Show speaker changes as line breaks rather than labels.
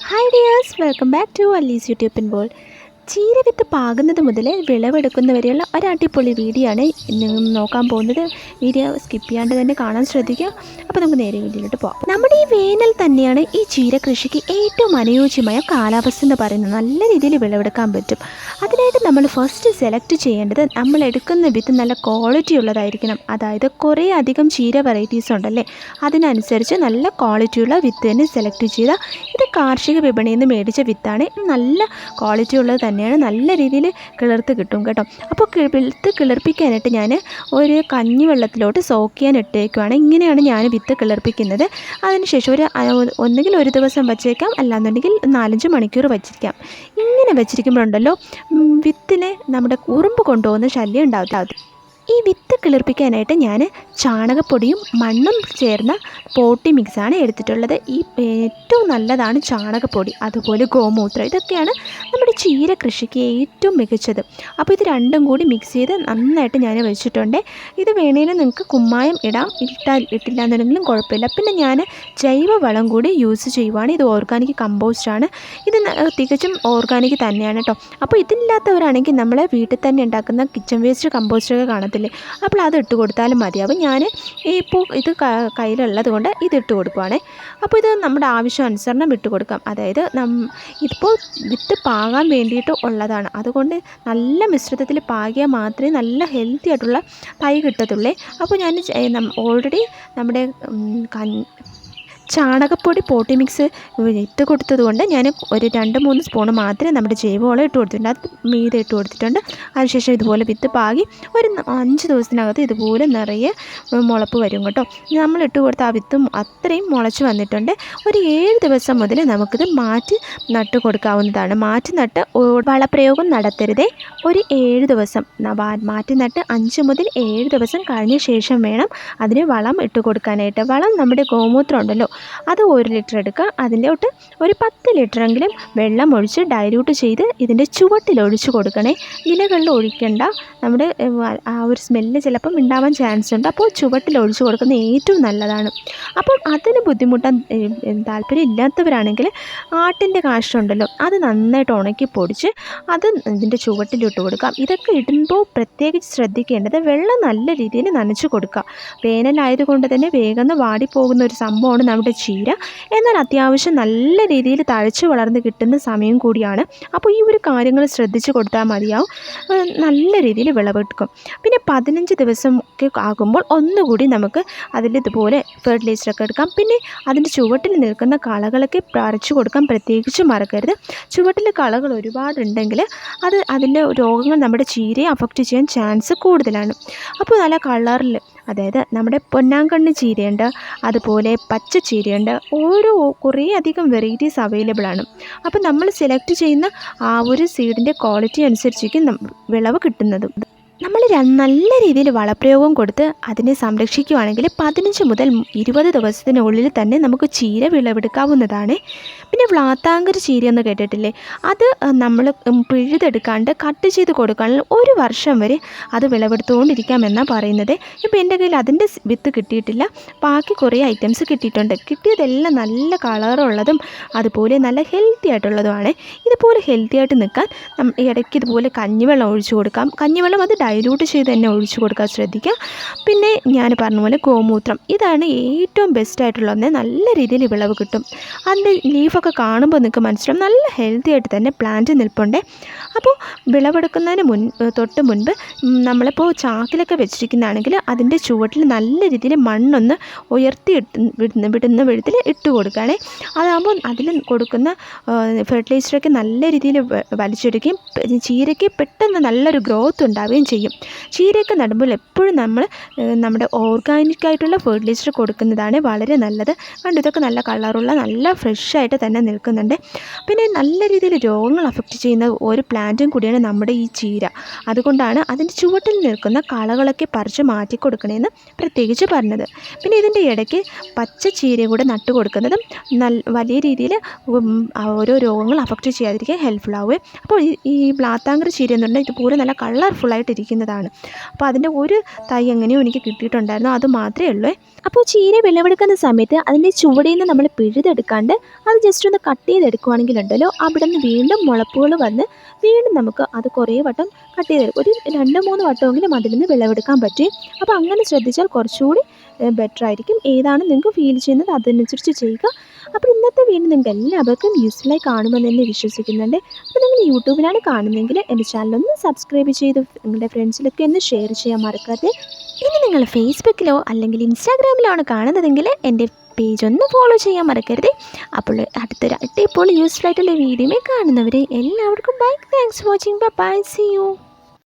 Hi dears, welcome back to Allie's YouTube pinball. ചീര വിത്ത് പാകുന്നത് മുതൽ വിളവെടുക്കുന്നവരെയുള്ള ഒരു അടിപൊളി വീഡിയോ ആണ് നിങ്ങൾ നോക്കാൻ പോകുന്നത്. വീഡിയോ സ്കിപ്പ് ചെയ്യാണ്ട് തന്നെ കാണാൻ ശ്രദ്ധിക്കുക. അപ്പോൾ നമുക്ക് നേരെ വീഡിയോയിലോട്ട് പോകാം. നമ്മുടെ ഈ വേനൽ തന്നെയാണ് ഈ ചീര കൃഷിക്ക് ഏറ്റവും അനുയോജ്യമായ കാലാവസ്ഥ എന്ന് പറയുന്നത്. നല്ല രീതിയിൽ വിളവെടുക്കാൻ പറ്റും. അതിനായിട്ട് നമ്മൾ ഫസ്റ്റ് സെലക്ട് ചെയ്യേണ്ടത് നമ്മൾ എടുക്കുന്ന വിത്ത് നല്ല ക്വാളിറ്റി ഉള്ളതായിരിക്കണം. അതായത് കുറേ അധികം ചീര വെറൈറ്റീസ് ഉണ്ടല്ലേ, അതിനനുസരിച്ച് നല്ല ക്വാളിറ്റിയുള്ള വിത്ത് തന്നെ സെലക്ട് ചെയ്താൽ ഇത് കാർഷിക വിപണിയിൽ നിന്ന് മേടിച്ച വിത്താണ്. നല്ല ക്വാളിറ്റി ഉള്ളത് തന്നെയാണ്, നല്ല രീതിയിൽ കിളിർത്ത് കിട്ടും കേട്ടോ. അപ്പോൾ വിത്ത് കിളിർപ്പിക്കാനായിട്ട് ഞാൻ ഒരു കഞ്ഞിവെള്ളത്തിലോട്ട് സോക്ക് ചെയ്യാൻ ഇട്ടേക്കുവാണ്. ഇങ്ങനെയാണ് ഞാൻ വിത്ത് കിളിർപ്പിക്കുന്നത്. അതിനുശേഷം ഒന്നുകിൽ ഒരു ദിവസം വച്ചേക്കാം, അല്ലാന്നുണ്ടെങ്കിൽ 4-5 മണിക്കൂർ വച്ചിരിക്കാം. ഇങ്ങനെ വെച്ചിരിക്കുമ്പോഴുണ്ടല്ലോ വിത്തിന് നമ്മുടെ ഉറുമ്പ് കൊണ്ടുപോകുന്ന ശല്യം ഉണ്ടാവും. ഈ വിത്ത് കിളിർപ്പിക്കാനായിട്ട് ഞാൻ ചാണകപ്പൊടിയും മണ്ണും ചേർന്ന പോട്ടി മിക്സാണ് എടുത്തിട്ടുള്ളത്. ഈ ഏറ്റവും നല്ലതാണ് ചാണകപ്പൊടി, അതുപോലെ ഗോമൂത്രം. ഇതൊക്കെയാണ് നമ്മുടെ ചീര കൃഷിക്ക് ഏറ്റവും മികച്ചത്. അപ്പോൾ ഇത് രണ്ടും കൂടി മിക്സ് ചെയ്ത് നന്നായിട്ട് ഞാൻ വെച്ചിട്ടുണ്ട്. ഇത് വേണേലും നിങ്ങൾക്ക് കുമ്മായം ഇട്ടില്ല എന്നുണ്ടെങ്കിലും കുഴപ്പമില്ല. പിന്നെ ഞാൻ ജൈവവളം കൂടി യൂസ് ചെയ്യുവാണ്. ഇത് ഓർഗാനിക് കമ്പോസ്റ്റാണ്. ഇത് തികച്ചും ഓർഗാനിക് തന്നെയാണ് കേട്ടോ. അപ്പോൾ ഇതില്ലാത്തവരാണെങ്കിൽ നമ്മൾ വീട്ടിൽ തന്നെ ഉണ്ടാക്കുന്ന കിച്ചൺ വേസ്റ്റ് കമ്പോസ്റ്റൊക്കെ കാണത്തില്ലേ, അപ്പോൾ അത് ഇട്ട് കൊടുത്താലും മതിയാവും. ഞാൻ ഇപ്പോൾ ഇത് കയ്യിലുള്ളത് കൊണ്ട് ഇതിട്ട് കൊടുക്കുവാണേ. അപ്പോൾ ഇത് നമ്മുടെ ആവശ്യാനുസരണം ഇട്ട് കൊടുക്കാം. അതായത് ഇതിപ്പോൾ വിത്ത് പാകാൻ വേണ്ടിയിട്ട് ഉള്ളതാണ്. അതുകൊണ്ട് നല്ല മിശ്രിതത്തിൽ പാകിയാൽ മാത്രമേ നല്ല ഹെൽത്തി ആയിട്ടുള്ള തൈ കിട്ടത്തുള്ളേ. അപ്പോൾ ഞാൻ ഓൾറെഡി നമ്മുടെ ചാണകപ്പൊടി പോട്ടി മിക്സ് ഇട്ട് കൊടുത്തത് കൊണ്ട് ഞാൻ ഒരു 2-3 സ്പൂൺ മാത്രമേ നമ്മുടെ ജൈവവളം ഇട്ട് കൊടുത്തിട്ടുണ്ട്. അത് മീതെ ഇട്ട് കൊടുത്തിട്ടുണ്ട്. അതിനുശേഷം ഇതുപോലെ വിത്ത് പാകി ഒരു 5 ദിവസത്തിനകത്ത് ഇതുപോലെ നിറയെ മുളപ്പ് വരും കേട്ടോ. നമ്മൾ ഇട്ട് കൊടുത്ത ആ വിത്തും അത്രയും മുളച്ച് വന്നിട്ടുണ്ട്. ഒരു 7 ദിവസം മുതൽ നമുക്കിത് മാറ്റി നട്ട് കൊടുക്കാവുന്നതാണ്. മാറ്റി നട്ട് വളപ്രയോഗം നടത്തരുതേ. ഒരു 7 ദിവസം മാറ്റി നട്ട് 5 മുതൽ 7 ദിവസം കഴിഞ്ഞ ശേഷം വേണം അതിന് വളം ഇട്ട് കൊടുക്കാനായിട്ട്. വളം നമ്മുടെ ഗോമൂത്രം ഉണ്ടല്ലോ, അത് 1 ലിറ്റർ എടുക്കുക. അതിലോട്ട് ഒരു 10 ലിറ്ററെങ്കിലും വെള്ളം ഒഴിച്ച് ഡൈല്യൂട്ട് ചെയ്ത് ഇതിൻ്റെ ചുവട്ടിൽ ഒഴിച്ച് കൊടുക്കണേ. ഇലകളിൽ ഒഴിക്കേണ്ട. നമ്മുടെ ആ ഒരു സ്മെല്ല് ചിലപ്പം ഉണ്ടാവാൻ ചാൻസ് ഉണ്ട്. അപ്പോൾ ചുവട്ടിൽ ഒഴിച്ച് കൊടുക്കുന്നത് ഏറ്റവും നല്ലതാണ്. അപ്പം അതിന് ബുദ്ധിമുട്ടാൻ താല്പര്യം ഇല്ലാത്തവരാണെങ്കിൽ ആട്ടിൻ്റെ കാഷ്ടമുണ്ടല്ലോ, അത് നന്നായിട്ട് ഉണക്കി പൊടിച്ച് അത് ഇതിൻ്റെ ചുവട്ടിലിട്ട് കൊടുക്കാം. ഇതൊക്കെ ഇടുമ്പോൾ പ്രത്യേകിച്ച് ശ്രദ്ധിക്കേണ്ടത് വെള്ളം നല്ല രീതിയിൽ നനച്ച് കൊടുക്കുക. വേനലായതുകൊണ്ട് തന്നെ വേഗം വാടിപ്പോകുന്ന ഒരു സംഭവമാണ് നമ്മുടെ ചീര. എന്നാൽ അത്യാവശ്യം നല്ല രീതിയിൽ തഴച്ച് വളർന്ന് കിട്ടുന്ന സമയം കൂടിയാണ്. അപ്പോൾ ഈ ഒരു കാര്യങ്ങൾ ശ്രദ്ധിച്ച് കൊടുത്താൽ മതിയാവും. നല്ല രീതിയിൽ വിളവെടുക്കും. പിന്നെ 15 ദിവസം ഒക്കെ ആകുമ്പോൾ ഒന്നുകൂടി നമുക്ക് ഇതുപോലെ ഫെർട്ടിലൈസറൊക്കെ എടുക്കാം. പിന്നെ അതിൻ്റെ ചുവട്ടിൽ നിൽക്കുന്ന കളകളൊക്കെ പറിച്ചു കൊടുക്കാൻ പ്രത്യേകിച്ച് മറക്കരുത്. ചുവട്ടിൽ കളകൾ ഒരുപാടുണ്ടെങ്കിൽ അതിൻ്റെ രോഗങ്ങൾ നമ്മുടെ ചീരയെ അഫക്റ്റ് ചെയ്യാൻ ചാൻസ് കൂടുതലാണ്. അപ്പോൾ നല്ല കളറിൽ, അതായത് നമ്മുടെ പൊന്നാങ്കണ്ണി ചീരയുണ്ട്, അതുപോലെ പച്ച ചീരയുണ്ട്. കുറേ അധികം വെറൈറ്റീസ് അവൈലബിൾ ആണ്. അപ്പോൾ നമ്മൾ സെലക്ട് ചെയ്യുന്ന ആ ഒരു സീഡിൻ്റെ ക്വാളിറ്റി അനുസരിച്ചിരിക്കും വിളവ് കിട്ടുന്നത്. നമ്മൾ നല്ല രീതിയിൽ വളപ്രയോഗം കൊടുത്ത് അതിനെ സംരക്ഷിക്കുകയാണെങ്കിൽ 15 മുതൽ 20 ദിവസത്തിനുള്ളിൽ തന്നെ നമുക്ക് ചീര വിളവെടുക്കാവുന്നതാണ്. പിന്നെ വ്ളാത്താങ്കർ ചീര എന്ന് കേട്ടിട്ടില്ലേ, അത് നമ്മൾ പിഴുതെടുക്കാണ്ട് കട്ട് ചെയ്ത് കൊടുക്കുകയാണെങ്കിൽ 1 വർഷം വരെ അത് വിളവെടുത്തുകൊണ്ടിരിക്കാമെന്നാണ് പറയുന്നത്. ഇപ്പോൾ എൻ്റെ കയ്യിൽ അതിൻ്റെ വിത്ത് കിട്ടിയിട്ടില്ല. ബാക്കി കുറേ ഐറ്റംസ് കിട്ടിയിട്ടുണ്ട്. കിട്ടിയതെല്ലാം നല്ല കളറുള്ളതും അതുപോലെ നല്ല ഹെൽത്തി ആയിട്ടുള്ളതുമാണ്. ഇതുപോലെ ഹെൽത്തി ആയിട്ട് നിൽക്കാൻ ഇടയ്ക്ക് ഇതുപോലെ കഞ്ഞിവെള്ളം ഒഴിച്ചു കൊടുക്കാം. കഞ്ഞിവെള്ളം അത് ഡൈല്യൂട്ട് ചെയ്ത് തന്നെ ഒഴിച്ചു കൊടുക്കാൻ ശ്രദ്ധിക്കുക. പിന്നെ ഞാൻ പറഞ്ഞ പോലെ ഗോമൂത്രം, ഇതാണ് ഏറ്റവും ബെസ്റ്റായിട്ടുള്ള ഒന്ന്. നല്ല രീതിയിൽ വിളവ് കിട്ടും. അതിൻ്റെ ലീഫൊക്കെ കാണുമ്പോൾ നിങ്ങൾക്ക് മനസ്സിലാവും നല്ല ഹെൽത്തി ആയിട്ട് തന്നെ പ്ലാന്റ് നിൽപ്പുണ്ട്. അപ്പോൾ വിളവെടുക്കുന്നതിന് തൊട്ട് മുൻപ് നമ്മളിപ്പോൾ ചാക്കിലൊക്കെ വെച്ചിരിക്കുന്നതാണെങ്കിൽ അതിൻ്റെ ചുവട്ടിൽ നല്ല രീതിയിൽ മണ്ണൊന്ന് ഉയർത്തി വിടുന്ന വിധത്തിൽ ഇട്ട് കൊടുക്കുകയാണേ. അതാകുമ്പോൾ അതിൽ കൊടുക്കുന്ന ഫെർട്ടിലൈസറൊക്കെ നല്ല രീതിയിൽ വലിച്ചെടുക്കുകയും ചീരയ്ക്ക് പെട്ടെന്ന് നല്ലൊരു ഗ്രോത്ത് ഉണ്ടാവുകയും ചെയ്യും. ചീരയൊക്കെ നടുമ്പോൾ എപ്പോഴും നമ്മൾ നമ്മുടെ ഓർഗാനിക്കായിട്ടുള്ള ഫെർട്ടിലൈസർ കൊടുക്കുന്നതാണ് വളരെ നല്ലത്. കണ്ട് ഇതൊക്കെ നല്ല കളറുള്ള നല്ല ഫ്രഷായിട്ട് തന്നെ നിൽക്കുന്നുണ്ട്. പിന്നെ നല്ല രീതിയിൽ രോഗങ്ങൾ അഫക്റ്റ് ചെയ്യുന്ന ഒരു പ്ലാന്റും കൂടിയാണ് നമ്മുടെ ഈ ചീര. അതുകൊണ്ടാണ് അതിൻ്റെ ചുവട്ടിൽ നിൽക്കുന്ന കളകളൊക്കെ പറിച്ച് മാറ്റി കൊടുക്കണമെന്ന് പ്രത്യേകിച്ച് പറഞ്ഞത്. പിന്നെ ഇതിൻ്റെ ഇടയ്ക്ക് പച്ച ചീര കൂടെ നട്ടു കൊടുക്കുന്നതും വലിയ രീതിയിൽ ഓരോ രോഗങ്ങൾ അഫക്റ്റ് ചെയ്യാതിരിക്കാൻ ഹെൽപ്ഫുൾ ആവുകയും. അപ്പോൾ ഈ വ്ളാത്താങ്കർ ചീര എന്ന് പറഞ്ഞാൽ ഇതുപോലെ നല്ല കളർഫുള്ളായിട്ടിരിക്കുന്നതാണ്. അപ്പോൾ അതിൻ്റെ ഒരു തൈ എങ്ങനെയോ എനിക്ക് കിട്ടിയിട്ടുണ്ടായിരുന്നു, അത് മാത്രമേ ഉള്ളൂ. അപ്പോൾ ചീര വിളവെടുക്കുന്ന സമയത്ത് അതിൻ്റെ ചുവടിൽ നിന്ന് നമ്മൾ പിഴുതെടുക്കാണ്ട് അത് ജസ്റ്റ് ജസ്റ്റ് ഒന്ന് കട്ട് ചെയ്തെടുക്കുകയാണെങ്കിലുണ്ടല്ലോ അവിടെ നിന്ന് വീണ്ടും മുളപ്പുകൾ വന്ന് വീണ്ടും നമുക്ക് അത് കുറേ വട്ടം കട്ട് ചെയ്തെടുക്കും. ഒരു 2-3 വട്ടമെങ്കിലും അതിൽ നിന്ന് വിളവെടുക്കാൻ പറ്റും. അപ്പോൾ അങ്ങനെ ശ്രദ്ധിച്ചാൽ കുറച്ചുകൂടി ബെറ്റർ ആയിരിക്കും. ഏതാണ് നിങ്ങൾക്ക് ഫീൽ ചെയ്യുന്നത് അതനുസരിച്ച് ചെയ്യുക. അപ്പോൾ ഇന്നത്തെ വീഡിയോ നിങ്ങൾക്ക് എല്ലാവർക്കും യൂസ്ഫുള്ളായി കാണുമെന്ന് തന്നെ വിശ്വസിക്കുന്നുണ്ട്. അപ്പോൾ നിങ്ങൾ യൂട്യൂബിലാണ് കാണുന്നതെങ്കിൽ എൻ്റെ ചാനലൊന്ന് സബ്സ്ക്രൈബ് ചെയ്ത് നിങ്ങളുടെ ഫ്രണ്ട്സിലൊക്കെ ഒന്ന് ഷെയർ ചെയ്യാൻ മറക്കാതെ. ഇനി നിങ്ങൾ ഫേസ്ബുക്കിലോ അല്ലെങ്കിൽ ഇൻസ്റ്റാഗ്രാമിലോ ആണ് കാണുന്നതെങ്കിൽ എൻ്റെ പേജ് ഒന്ന് ഫോളോ ചെയ്യാൻ മറക്കരുത്. അപ്പോൾ അടുത്തൊരു അടിപൊളി യൂസ്ഫുൾ ആയിട്ടുള്ള വീഡിയോ കാണുന്നവരെ എല്ലാവർക്കും bye. Thanks for watching. Bye. See U.